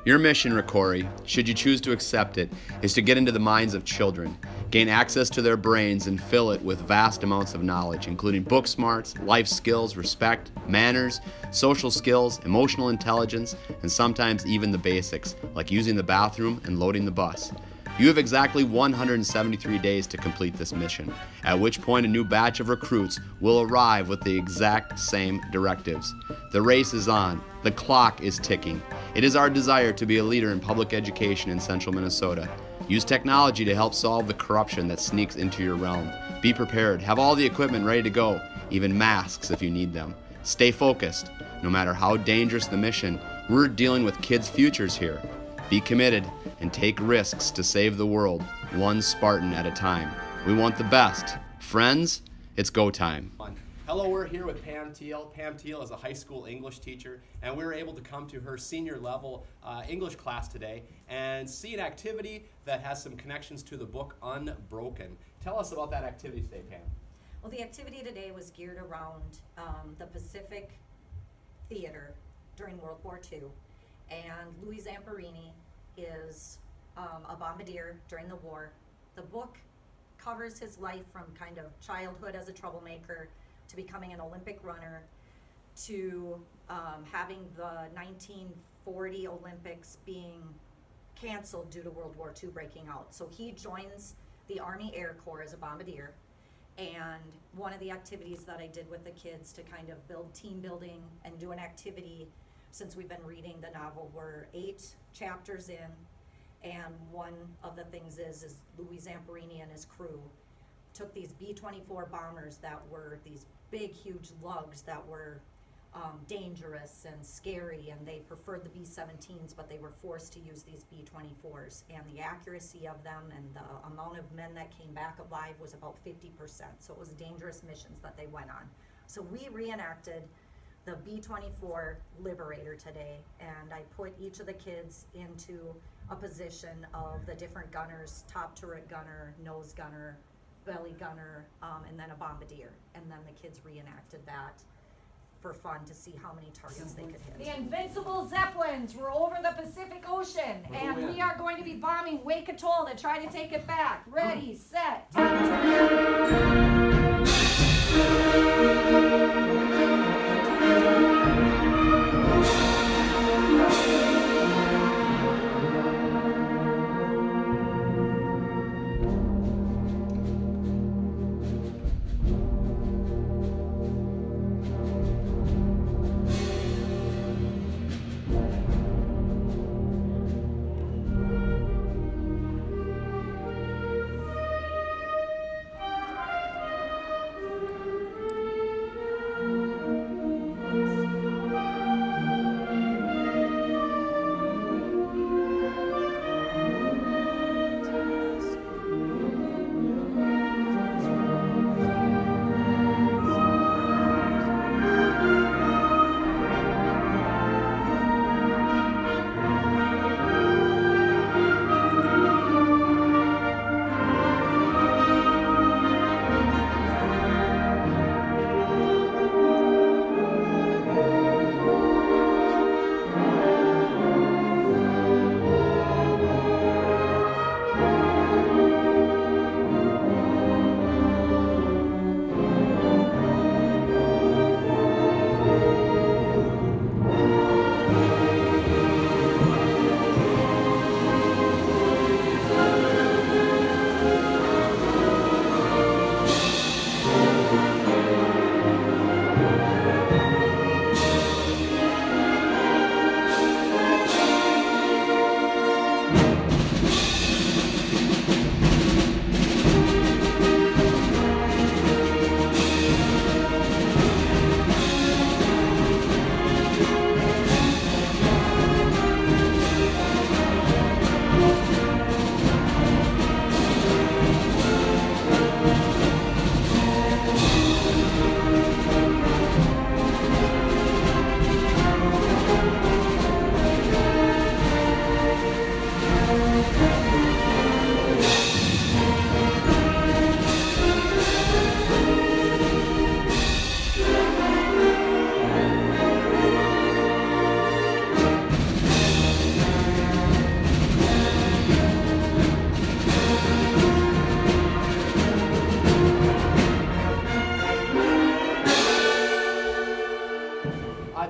Your mission, ROCORI, should you choose to accept it, is to get into the minds of children, gain access to their brains, and fill it with vast amounts of knowledge, including book smarts, life skills, respect, manners, social skills, emotional intelligence, and sometimes even the basics, like using the bathroom and loading the bus. You have exactly 173 days to complete this mission, at which point a new batch of recruits will arrive with the exact same directives. The race is on. The clock is ticking. It is our desire to be a leader in public education in central Minnesota. Use technology to help solve the corruption that sneaks into your realm. Be prepared. Have all the equipment ready to go, even masks if you need them. Stay focused. No matter how dangerous the mission, we're dealing with kids' futures here. Be committed and take risks to save the world, one Spartan at a time. We want the best. Friends, it's go time. Hello, we're here with Pam Teal. Pam Teal is a high school English teacher, and we were able to come to her senior level English class today and see an activity that has some connections to the book Unbroken. Tell us about that activity today, Pam. Well, the activity today was geared around the Pacific Theater during World War II, and Louis Zamperini is a bombardier during the war. The book covers his life from kind of childhood as a troublemaker to becoming an Olympic runner to having the 1940 Olympics being canceled due to World War II breaking out. So he joins the Army Air Corps as a bombardier, and one of the activities that I did with the kids to kind of build team building and do an activity, since we've been reading the novel, we're 8 chapters in, and one of the things is Louis Zamperini and his crew took these B-24 bombers that were these big, huge lugs that were dangerous and scary, and they preferred the B-17s, but they were forced to use these B-24s, and the accuracy of them and the amount of men that came back alive was about 50%, so it was dangerous missions that they went on. So we reenacted the B-24 Liberator today, and I put each of the kids into a position of the different gunners: top turret gunner, nose gunner, belly gunner, and then a bombardier. And then the kids reenacted that for fun to see how many targets they could hit. The Invincible Zeppelins were over the Pacific Ocean, and we are going to be bombing Wake Atoll to try to take it back. Ready, set,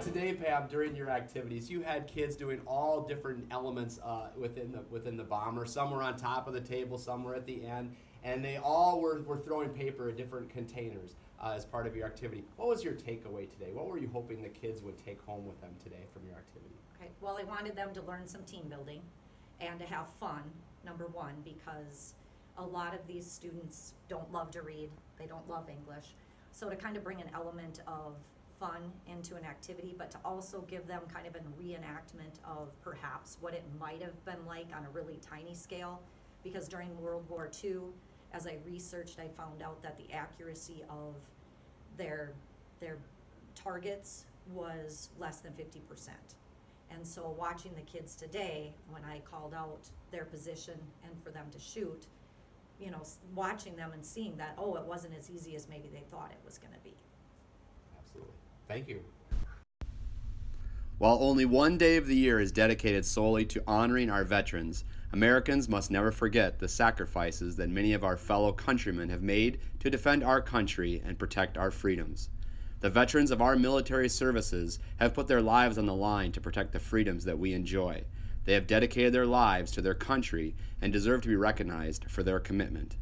Today, Pam, during your activities, you had kids doing all different elements within the bomber. Some were on top of the table, some were at the end, and they all were throwing paper at different containers as part of your activity. What was your takeaway today? What were you hoping the kids would take home with them today from your activity? Okay, well, I wanted them to learn some team building and to have fun, number one, because a lot of these students don't love to read, they don't love English. So to kind of bring an element of fun into an activity, but to also give them kind of a reenactment of perhaps what it might have been like on a really tiny scale. Because during World War II, as I researched, I found out that the accuracy of their targets was less than 50%. And so watching the kids today, when I called out their position and for them to shoot, you know, watching them and seeing that, oh, it wasn't as easy as maybe they thought it was gonna be. Absolutely. Thank you. While only one day of the year is dedicated solely to honoring our veterans, Americans must never forget the sacrifices that many of our fellow countrymen have made to defend our country and protect our freedoms. The veterans of our military services have put their lives on the line to protect the freedoms that we enjoy. They have dedicated their lives to their country and deserve to be recognized for their commitment.